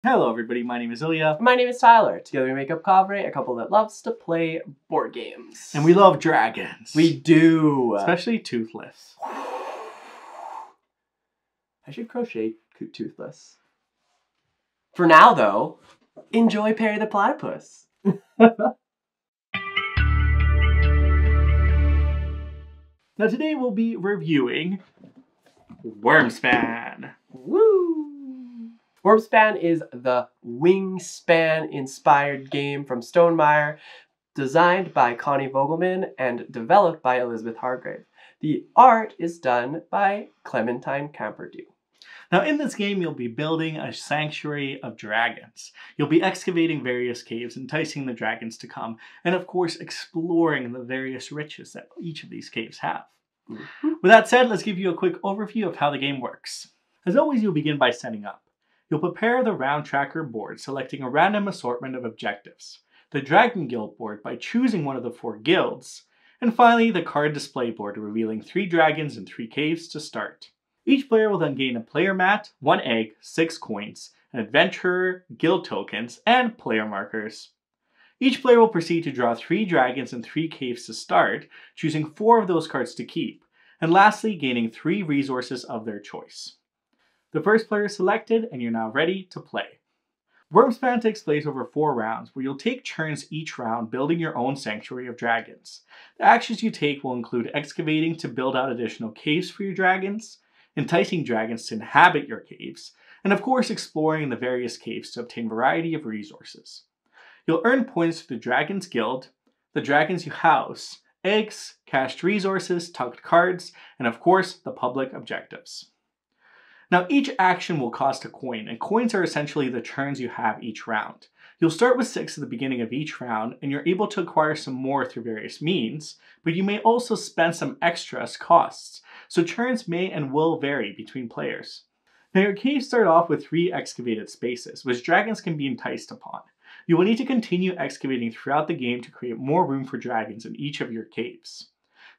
Hello everybody, my name is Ilya. My name is Tyler. Together we make up Kovray, a couple that loves to play board games. And we love dragons. We do. Especially Toothless. I should crochet Toothless. For now though, enjoy Perry the Platypus. Now today we'll be reviewing Wyrmspan. Woo! Wyrmspan is the Wingspan inspired game from Stonemaier, designed by Connie Vogelmann and developed by Elizabeth Hargrave. The art is done by Clémentine Campardou. Now in this game you'll be building a sanctuary of dragons. You'll be excavating various caves, enticing the dragons to come, and of course exploring the various riches that each of these caves have. With that said, let's give you a quick overview of how the game works. As always, you'll begin by setting up. You'll prepare the round tracker board, selecting a random assortment of objectives, the Dragon Guild board by choosing one of the 4 guilds, and finally the card display board revealing 3 dragons and 3 caves to start. Each player will then gain a player mat, 1 egg, 6 coins, an adventurer, guild tokens, and player markers. Each player will proceed to draw 3 dragons and 3 caves to start, choosing 4 of those cards to keep, and lastly gaining 3 resources of their choice. The first player is selected, and you're now ready to play. Wyrmspan takes place over 4 rounds, where you'll take turns each round building your own sanctuary of dragons. The actions you take will include excavating to build out additional caves for your dragons, enticing dragons to inhabit your caves, and of course exploring the various caves to obtain a variety of resources. You'll earn points through the Dragon's Guild, the dragons you house, eggs, cached resources, tucked cards, and of course the public objectives. Now each action will cost a coin, and coins are essentially the turns you have each round. You'll start with 6 at the beginning of each round, and you're able to acquire some more through various means, but you may also spend some extra as costs, so turns may and will vary between players. Now your caves start off with 3 excavated spaces, which dragons can be enticed upon. You will need to continue excavating throughout the game to create more room for dragons in each of your caves.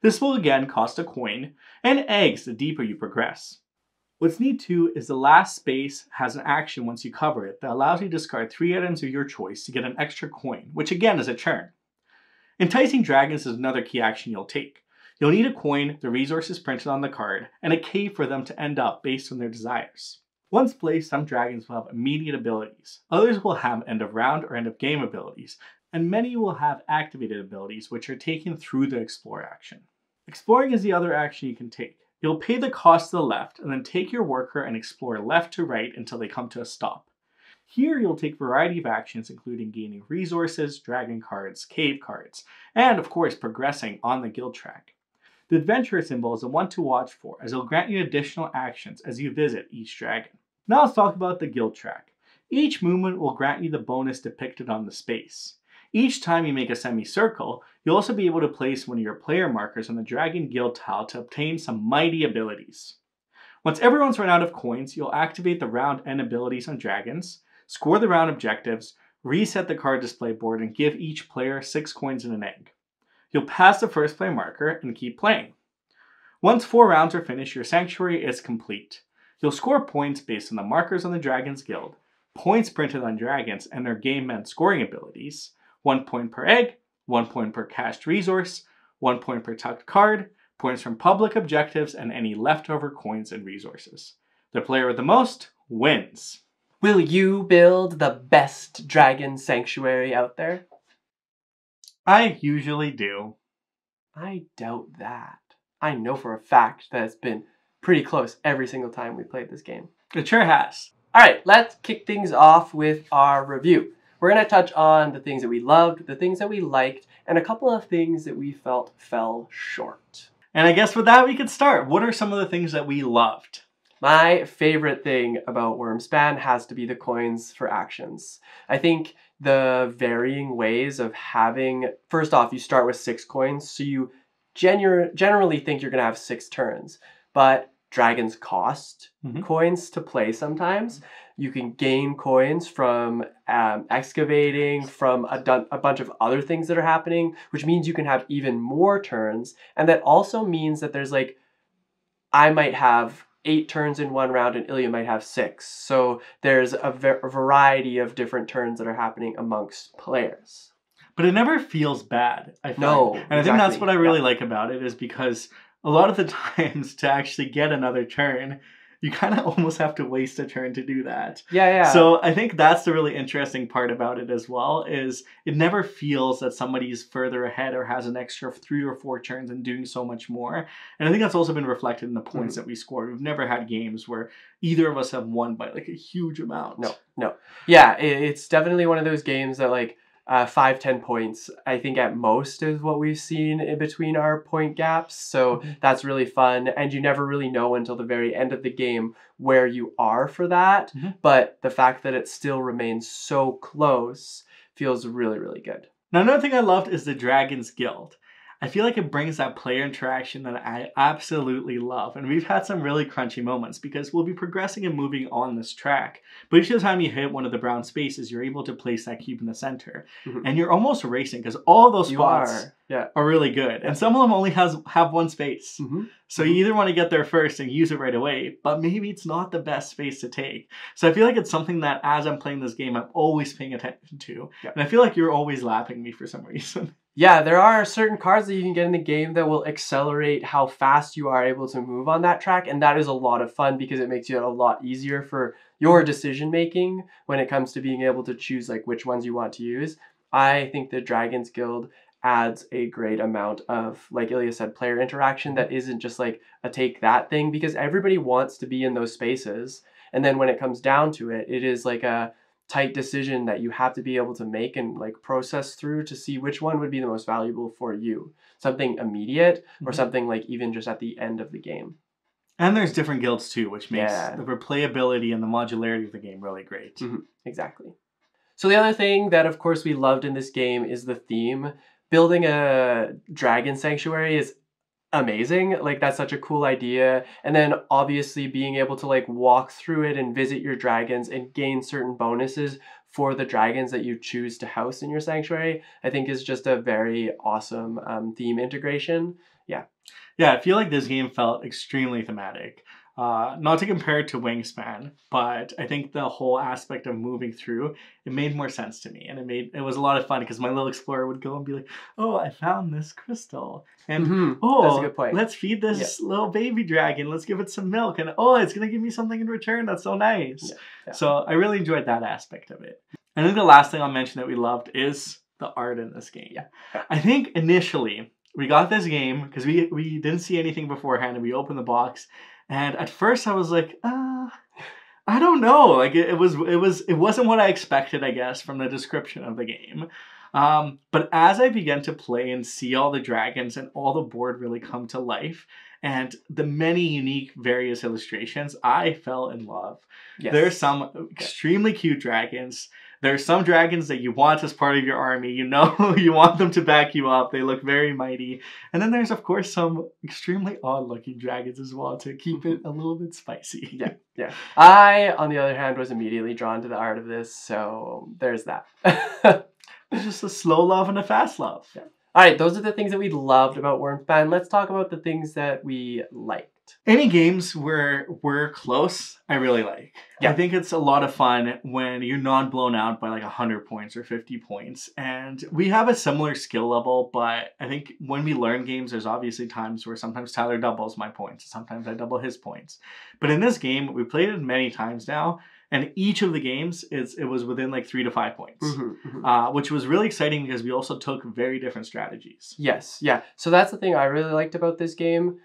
This will again cost a coin, and eggs the deeper you progress. What's neat too is the last space has an action once you cover it that allows you to discard 3 items of your choice to get an extra coin, which again is a turn. Enticing dragons is another key action you'll take. You'll need a coin, the resources printed on the card, and a cave for them to end up based on their desires. Once placed, some dragons will have immediate abilities, others will have end of round or end of game abilities, and many will have activated abilities which are taken through the explore action. Exploring is the other action you can take. You'll pay the cost to the left and then take your worker and explore left to right until they come to a stop. Here you'll take a variety of actions including gaining resources, dragon cards, cave cards, and of course progressing on the guild track. The adventurer symbol is the one to watch for as it'll grant you additional actions as you visit each dragon. Now let's talk about the guild track. Each movement will grant you the bonus depicted on the space. Each time you make a semicircle, you'll also be able to place one of your player markers on the Dragon Guild tile to obtain some mighty abilities. Once everyone's run out of coins, you'll activate the round end abilities on dragons, score the round objectives, reset the card display board, and give each player 6 coins and an egg. You'll pass the first player marker and keep playing. Once 4 rounds are finished, your sanctuary is complete. You'll score points based on the markers on the Dragon's Guild, points printed on dragons and their game and scoring abilities, 1 point per egg, 1 point per cached resource, 1 point per tucked card, points from public objectives, and any leftover coins and resources. The player with the most wins. Will you build the best dragon sanctuary out there? I usually do. I doubt that. I know for a fact that it's been pretty close every single time we played this game. It sure has. Alright, let's kick things off with our review. We're going to touch on the things that we loved, the things that we liked, and a couple of things that we felt fell short. And I guess with that we could start. What are some of the things that we loved? My favorite thing about Wyrmspan has to be the coins for actions. I think the varying ways of having, first off, you start with 6 coins, so you generally think you're going to have 6 turns, but dragons cost coins to play sometimes. You can gain coins from excavating, from a bunch of other things that are happening, which means you can have even more turns. And that also means that there's like, I might have 8 turns in one round and Ilya might have 6. So there's a variety of different turns that are happening amongst players. But it never feels bad, I find. No, and I think that's what I really like about it, is because a lot of the times to actually get another turn, you kind of almost have to waste a turn to do that. Yeah. So I think that's the really interesting part about it as well, is it never feels that somebody's further ahead or has an extra 3 or 4 turns and doing so much more. And I think that's also been reflected in the points that we score. We've never had games where either of us have won by like a huge amount. No. Yeah, it's definitely one of those games that like 5-10 points, I think at most, is what we've seen in between our point gaps. So that's really fun. And you never really know until the very end of the game where you are for that. But the fact that it still remains so close feels really, really good. Now, another thing I loved is the Dragon's Guild. I feel like it brings that player interaction that I absolutely love. And we've had some really crunchy moments because we'll be progressing and moving on this track. But each time you hit one of the brown spaces, you're able to place that cube in the center. And you're almost racing because all of those spots are really good. And some of them only have one space. So you either want to get there first and use it right away, but maybe it's not the best space to take. So I feel like it's something that as I'm playing this game, I'm always paying attention to. And I feel like you're always lapping me for some reason. Yeah, there are certain cards that you can get in the game that will accelerate how fast you are able to move on that track. And that is a lot of fun because it makes it a lot easier for your decision making when it comes to being able to choose like which ones you want to use. I think the Dragon's Guild adds a great amount of, like Ilya said, player interaction that isn't just like a take that thing, because everybody wants to be in those spaces. And then when it comes down to it, it is like a tight decision that you have to be able to make and like process through to see which one would be the most valuable for you. Something immediate or something like even just at the end of the game. And there's different guilds too, which makes the replayability and the modularity of the game really great. Exactly. So the other thing that of course we loved in this game is the theme. Building a dragon sanctuary is amazing. Like that's such a cool idea. And then obviously being able to like walk through it and visit your dragons and gain certain bonuses for the dragons that you choose to house in your sanctuary, I think is just a very awesome theme integration. Yeah, I feel like this game felt extremely thematic. Not to compare it to Wingspan, but I think the whole aspect of moving through, it made more sense to me. And it was a lot of fun because my little explorer would go and be like, oh, I found this crystal. And that's a good point. Let's feed this little baby dragon. Let's give it some milk. And oh, it's going to give me something in return. That's so nice. So I really enjoyed that aspect of it. I think the last thing I'll mention that we loved is the art in this game. I think initially we got this game because we didn't see anything beforehand and we opened the box. And at first I was like, I don't know. Like it wasn't what I expected, I guess, from the description of the game. But as I began to play and see all the dragons and all the board really come to life and the many unique various illustrations, I fell in love. There are some extremely cute dragons. There are some dragons that you want as part of your army. You know, you want them to back you up. They look very mighty. And then there's, of course, some extremely odd-looking dragons as well to keep it a little bit spicy. I, on the other hand, was immediately drawn to the art of this, so there's that. It's just a slow love and a fast love. All right, those are the things that we loved about Wyrmspan. Let's talk about the things that we liked. Any games where we're close, I really like. I think it's a lot of fun when you're not blown out by like 100 points or 50 points. And we have a similar skill level, but I think when we learn games, there's obviously times where sometimes Tyler doubles my points. Sometimes I double his points. But in this game, we played it many times now. And each of the games, it was within like 3 to 5 points, which was really exciting because we also took very different strategies. So that's the thing I really liked about this game.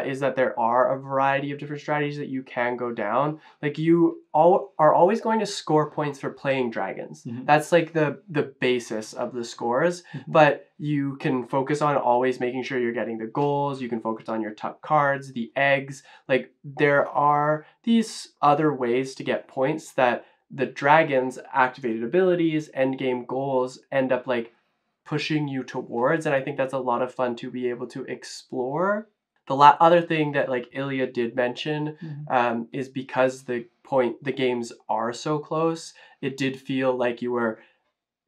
Is that there are a variety of different strategies that you can go down. Like you are always going to score points for playing dragons. That's like the basis of the scores, but you can focus on always making sure you're getting the goals. You can focus on your tuck cards, the eggs. Like there are these other ways to get points that the dragons' activated abilities, end game goals end up like pushing you towards. And I think that's a lot of fun to be able to explore. The other thing that like Ilya did mention is because the games are so close, it did feel like you were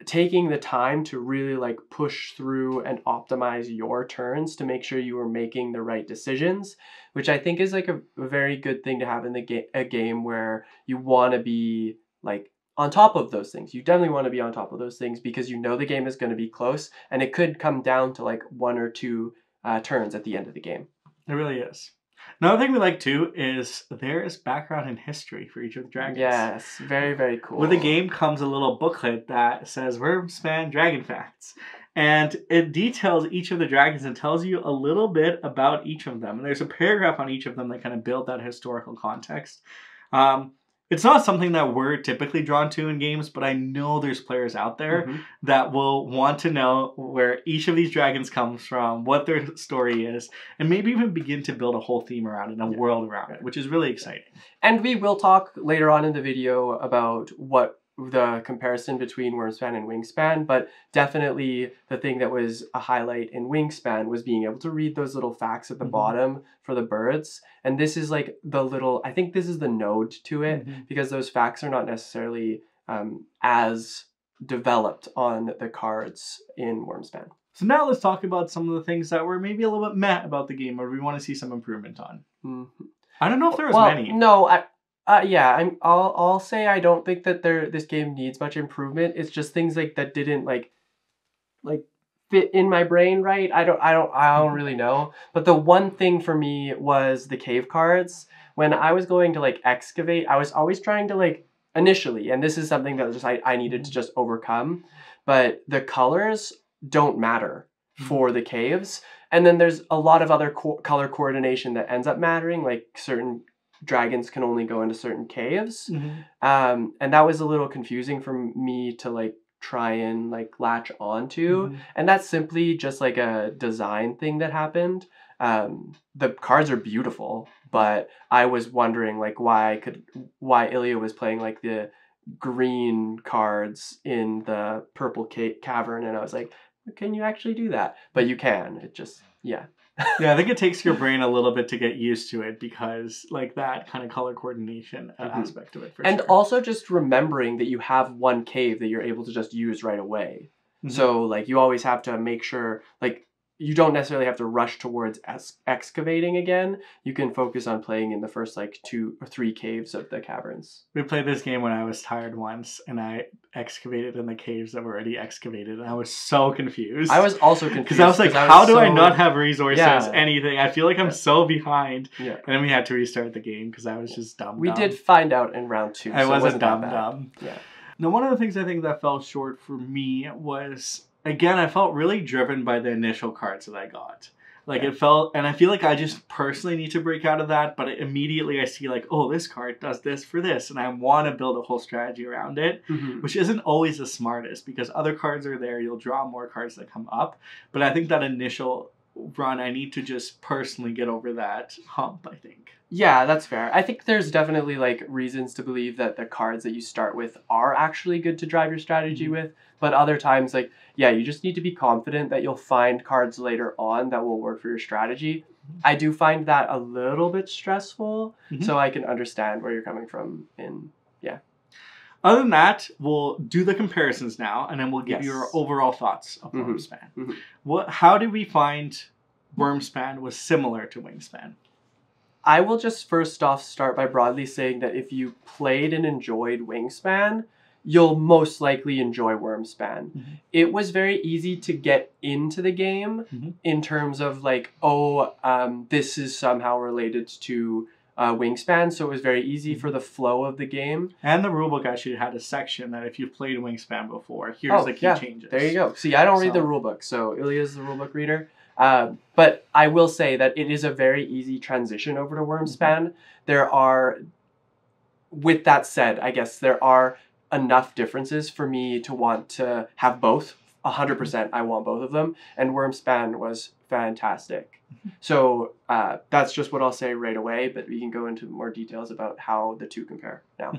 taking the time to really like push through and optimize your turns to make sure you are making the right decisions, which I think is like a very good thing to have in a game where you want to be like on top of those things. You definitely want to be on top of those things because you know the game is going to be close and it could come down to like 1 or 2 turns at the end of the game. It really is. Another thing we like too is there is background and history for each of the dragons. Yes, very, very cool. With the game comes a little booklet that says Wyrmspan Dragon Facts. And it details each of the dragons and tells you a little bit about each of them. And there's a paragraph on each of them that kind of build that historical context. It's not something that we're typically drawn to in games, but I know there's players out there that will want to know where each of these dragons comes from, what their story is, and maybe even begin to build a whole theme around it, a world around it, which is really exciting. And we will talk later on in the video about what the comparison between Wyrmspan and Wingspan, but definitely the thing that was a highlight in Wingspan was being able to read those little facts at the bottom for the birds. And this is like the little, I think this is the node to it because those facts are not necessarily as developed on the cards in Wyrmspan. So now let's talk about some of the things that were maybe a little bit meh about the game or we want to see some improvement on. I don't know if there was many. No, yeah, I'll say I don't think that this game needs much improvement. It's just things like that didn't like fit in my brain right. I don't really know. But the one thing for me was the cave cards. When I was going to like excavate, I was always trying to like initially, and this is something that just I needed to just overcome. But the colors don't matter for the caves, and then there's a lot of other color coordination that ends up mattering, like certain dragons can only go into certain caves. And that was a little confusing for me to like try and like latch onto. And that's simply just like a design thing that happened. The cards are beautiful, but I was wondering like why Ilya was playing like the green cards in the purple cavern, and I was like, can you actually do that? But you can. It just, yeah. Yeah, I think it takes your brain a little bit to get used to it because like that kind of color coordination aspect of it for and sure. Also just remembering that you have one cave that you're able to just use right away. So like you always have to make sure like you don't necessarily have to rush towards excavating again. You can focus on playing in the first like 2 or 3 caves of the caverns. We played this game when I was tired once and I excavated in the caves that were already excavated and I was so confused. I was also confused. Because I was like, how do I not have resources, anything? I feel like I'm so behind. Yeah. And then we had to restart the game because I was just dumb. We did find out in round 2. I wasn't dumb. Yeah. Now, one of the things I think that fell short for me was, again, I felt really driven by the initial cards that I got. Like it felt, and I feel like I just personally need to break out of that, but immediately I see like, oh, this card does this for this, and I want to build a whole strategy around it, which isn't always the smartest because other cards are there, you'll draw more cards that come up, but I think that initial run, I need to just personally get over that hump, I think. Yeah, that's fair. I think there's definitely like reasons to believe that the cards that you start with are actually good to drive your strategy with, but other times like, yeah, you just need to be confident that you'll find cards later on that will work for your strategy. I do find that a little bit stressful, so I can understand where you're coming from Other than that, we'll do the comparisons now, and then we'll give you our overall thoughts of Wyrmspan. How did we find Wyrmspan was similar to Wingspan? I will just first off start by broadly saying that if you played and enjoyed Wingspan, you'll most likely enjoy Wyrmspan. It was very easy to get into the game in terms of like, this is somehow related to Wingspan, so it was very easy for the flow of the game. And the rulebook actually had a section that if you've played Wingspan before, here's the key changes. There you go. See, I don't read the rulebook, so Ilya's the rulebook reader. But I will say that it is a very easy transition over to Wyrmspan. With that said, I guess there are enough differences for me to want to have both. 100%, I want both of them. And Wyrmspan was fantastic. So that's just what I'll say right away, but we can go into more details about how the two compare now.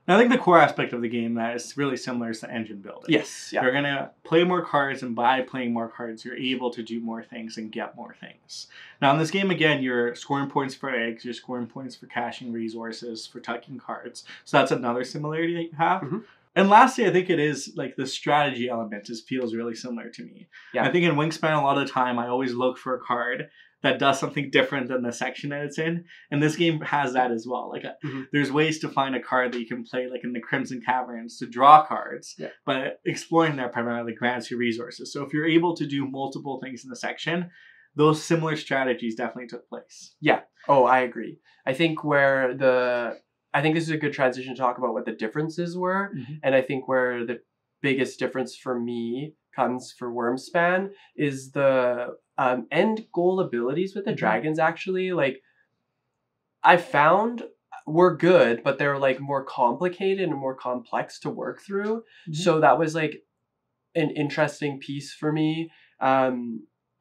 Now, I think the core aspect of the game that is really similar is the engine building. Yes. Yeah. You're going to play more cards, and by playing more cards, you're able to do more things and get more things. Now, in this game, again, you're scoring points for eggs, you're scoring points for caching resources, for tucking cards. So that's another similarity that you have. And lastly, I think it is like the strategy element feels really similar to me. Yeah. I think in Wingspan, a lot of the time, I always look for a card that does something different than the section that it's in. And this game has that as well. Like there's ways to find a card that you can play like in the Crimson Caverns to draw cards, but exploring there primarily grants you resources. So if you're able to do multiple things in the section, those similar strategies definitely took place. Yeah. Oh, I agree. I think I think this is a good transition to talk about what the differences were. And I think where the biggest difference for me comes for Wyrmspan is the end goal abilities with the dragons. Actually, like I found were good, but they're like more complicated and more complex to work through. So that was like an interesting piece for me.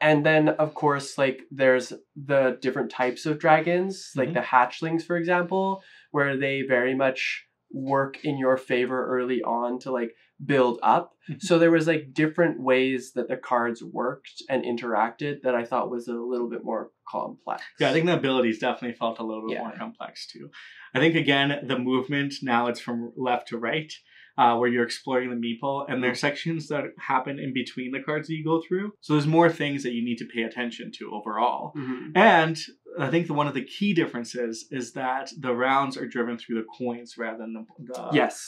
And then, of course, like there's the different types of dragons, like the hatchlings, for example, where they very much work in your favor early on to like build up. So there was like different ways that the cards worked and interacted that I thought was a little bit more complex. Yeah, I think the abilities definitely felt a little bit more complex too. I think, again, the movement, now it's from left to right. Where you're exploring the meeple, and there are sections that happen in between the cards that you go through. So there's more things that you need to pay attention to overall. And I think one of the key differences is that the rounds are driven through the coins rather than the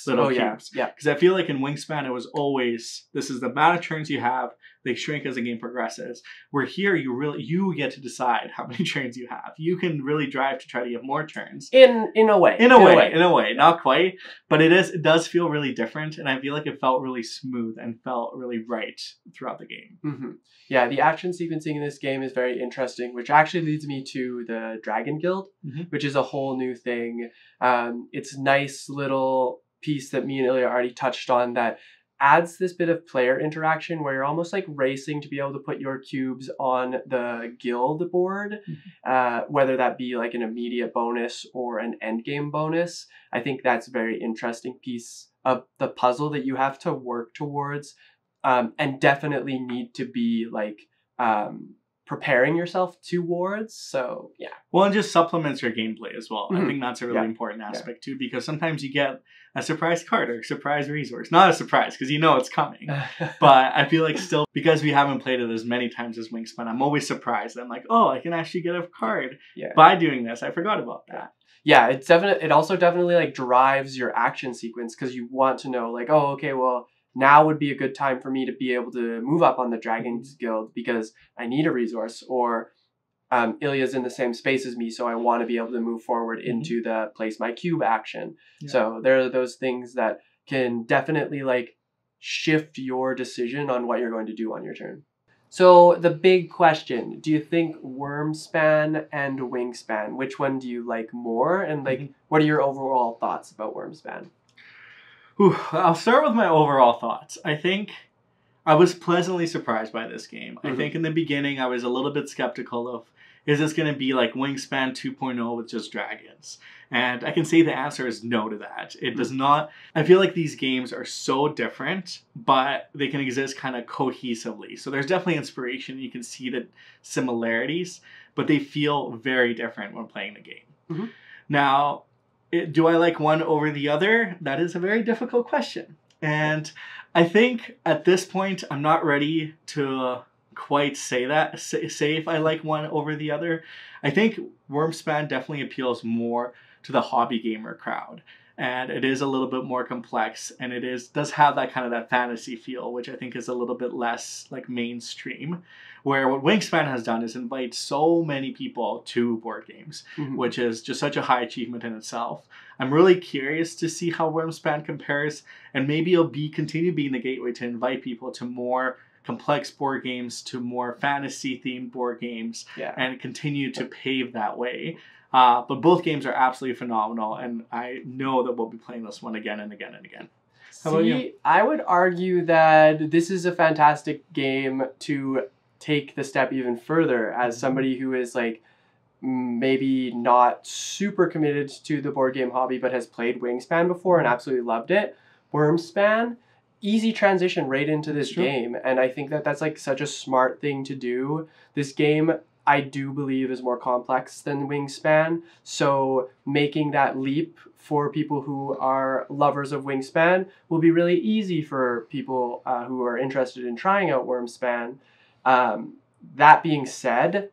little cubes. Because I feel like in Wingspan, it was always, this is the amount of turns you have, they shrink as the game progresses. Where here, you get to decide how many turns you have. You can really drive to try to get more turns. In a way. In a way. Not quite. But it does feel really different. And I feel like it felt really smooth and felt really right throughout the game. Yeah, the action sequencing in this game is very interesting, which actually leads me to the Dragon Guild, which is a whole new thing. It's a nice little piece that me and Ilya already touched on that adds this bit of player interaction where you're almost like racing to be able to put your cubes on the guild board, whether that be like an immediate bonus or an end game bonus. I think that's a very interesting piece of the puzzle that you have to work towards, and definitely need to be like preparing yourself towards. So yeah. Well, and just supplements your gameplay as well. I think that's a really important aspect too, because sometimes you get a surprise card or a surprise resource. Not a surprise, because you know it's coming. But I feel like still, because we haven't played it as many times as Wingspan, I'm always surprised. I'm like, oh, I can actually get a card by doing this. I forgot about that. Yeah, it also definitely like drives your action sequence, because you want to know like, oh, okay, well, now would be a good time for me to be able to move up on the Dragons Guild because I need a resource, or Ilya's in the same space as me, so I want to be able to move forward into the place my cube action. So there are those things that can definitely like shift your decision on what you're going to do on your turn. So the big question, do you think Wyrmspan and Wingspan, which one do you like more? And like, what are your overall thoughts about Wyrmspan? I'll start with my overall thoughts. I think I was pleasantly surprised by this game. I think in the beginning I was a little bit skeptical of, is this going to be like Wingspan 2.0 with just dragons? And I can say the answer is no to that. It does not. I feel like these games are so different, but they can exist kind of cohesively. So there's definitely inspiration. You can see the similarities, but they feel very different when playing the game. Now, do I like one over the other? That is a very difficult question. And I think at this point, I'm not ready to quite say if I like one over the other. I think Wyrmspan definitely appeals more to the hobby gamer crowd. And it is a little bit more complex, and does have that kind of that fantasy feel, which I think is a little bit less like mainstream. Where what Wingspan has done is invite so many people to board games, which is just such a high achievement in itself. I'm really curious to see how Wyrmspan compares, and maybe it'll continue being the gateway to invite people to more complex board games, to more fantasy themed board games, and continue to pave that way. But both games are absolutely phenomenal, and I know that we'll be playing this one again and again and again. How about you? I would argue that this is a fantastic game to take the step even further as somebody who is like maybe not super committed to the board game hobby but has played Wingspan before and absolutely loved it. Wyrmspan, easy transition right into this game, and I think that that's like such a smart thing to do. This game I do believe is more complex than Wingspan. So making that leap for people who are lovers of Wingspan will be really easy for people who are interested in trying out Wyrmspan. That being said,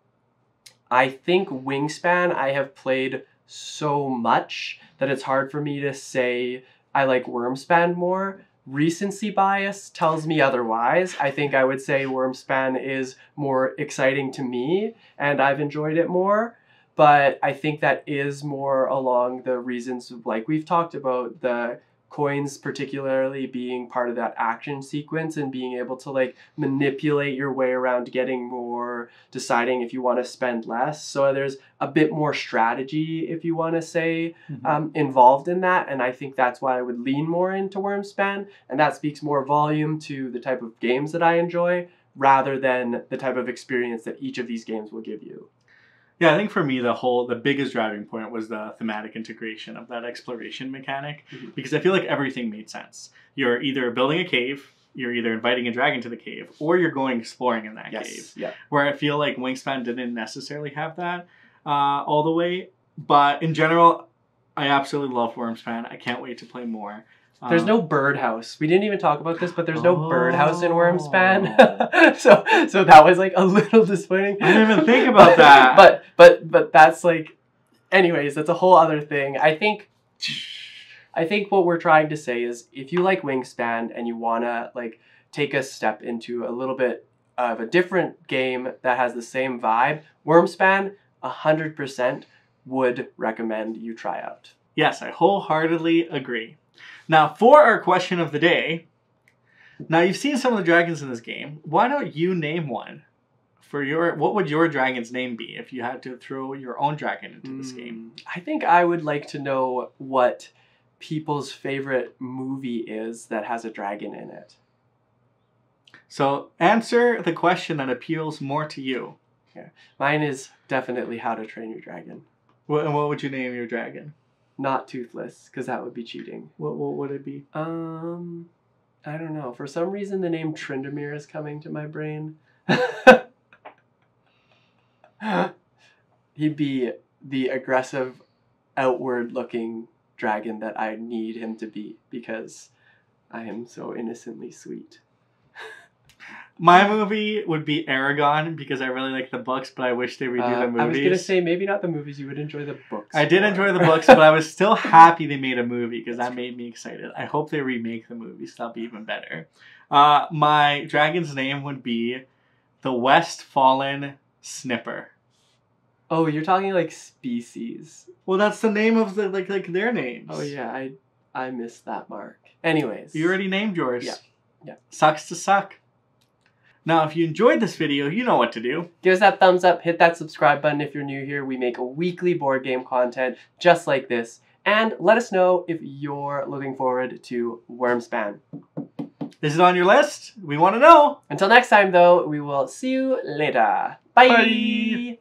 I think Wingspan I have played so much that it's hard for me to say I like Wyrmspan more. Recency bias tells me otherwise. I think I would say Wyrmspan is more exciting to me and I've enjoyed it more. But I think that is more along the reasons of, like we've talked about, the coins particularly being part of that action sequence and being able to like manipulate your way around getting more, deciding if you want to spend less. So there's a bit more strategy, if you want to say, involved in that. And I think that's why I would lean more into Wyrmspan. And that speaks more volume to the type of games that I enjoy rather than the type of experience that each of these games will give you. Yeah, I think for me, the biggest driving point was the thematic integration of that exploration mechanic, because I feel like everything made sense. You're either building a cave, you're either inviting a dragon to the cave, or you're going exploring in that cave. Yeah. Where I feel like Wingspan didn't necessarily have that all the way. But in general, I absolutely love Wyrmspan. I can't wait to play more. There's no birdhouse. We didn't even talk about this, but there's no birdhouse in Wyrmspan. so that was like a little disappointing. I didn't even think about that. but that's like, anyways, that's a whole other thing. I think what we're trying to say is if you like Wingspan and you wanna like take a step into a little bit of a different game that has the same vibe, Wyrmspan 100% would recommend you try out. Yes, I wholeheartedly agree. Now, for our question of the day, now you've seen some of the dragons in this game. Why don't you name one? What would your dragon's name be if you had to throw your own dragon into this game? I think I would like to know what people's favorite movie is that has a dragon in it. So answer the question that appeals more to you. Yeah. Mine is definitely How to Train Your Dragon. And what would you name your dragon? Not Toothless, because that would be cheating. What would it be? I don't know. For some reason, the name Tryndamere is coming to my brain. He'd be the aggressive, outward-looking dragon that I need him to be, because I am so innocently sweet. My movie would be Aragon, because I really like the books, but I wish they redo the movies. I was going to say, maybe not the movies, you would enjoy the books. I did enjoy the books, but I was still happy they made a movie, because that made me excited. I hope they remake the movies, that'll be even better. My dragon's name would be the Westfallen Snipper. Oh, you're talking like species. Well, that's the name of the like their names. Oh yeah, I missed that mark. Anyways. You already named yours. Yeah. Sucks to suck. Now, if you enjoyed this video, you know what to do. Give us that thumbs up, hit that subscribe button if you're new here. We make a weekly board game content just like this. And let us know if you're looking forward to Wyrmspan. Is it on your list? We want to know. Until next time, though, we will see you later. Bye! Bye.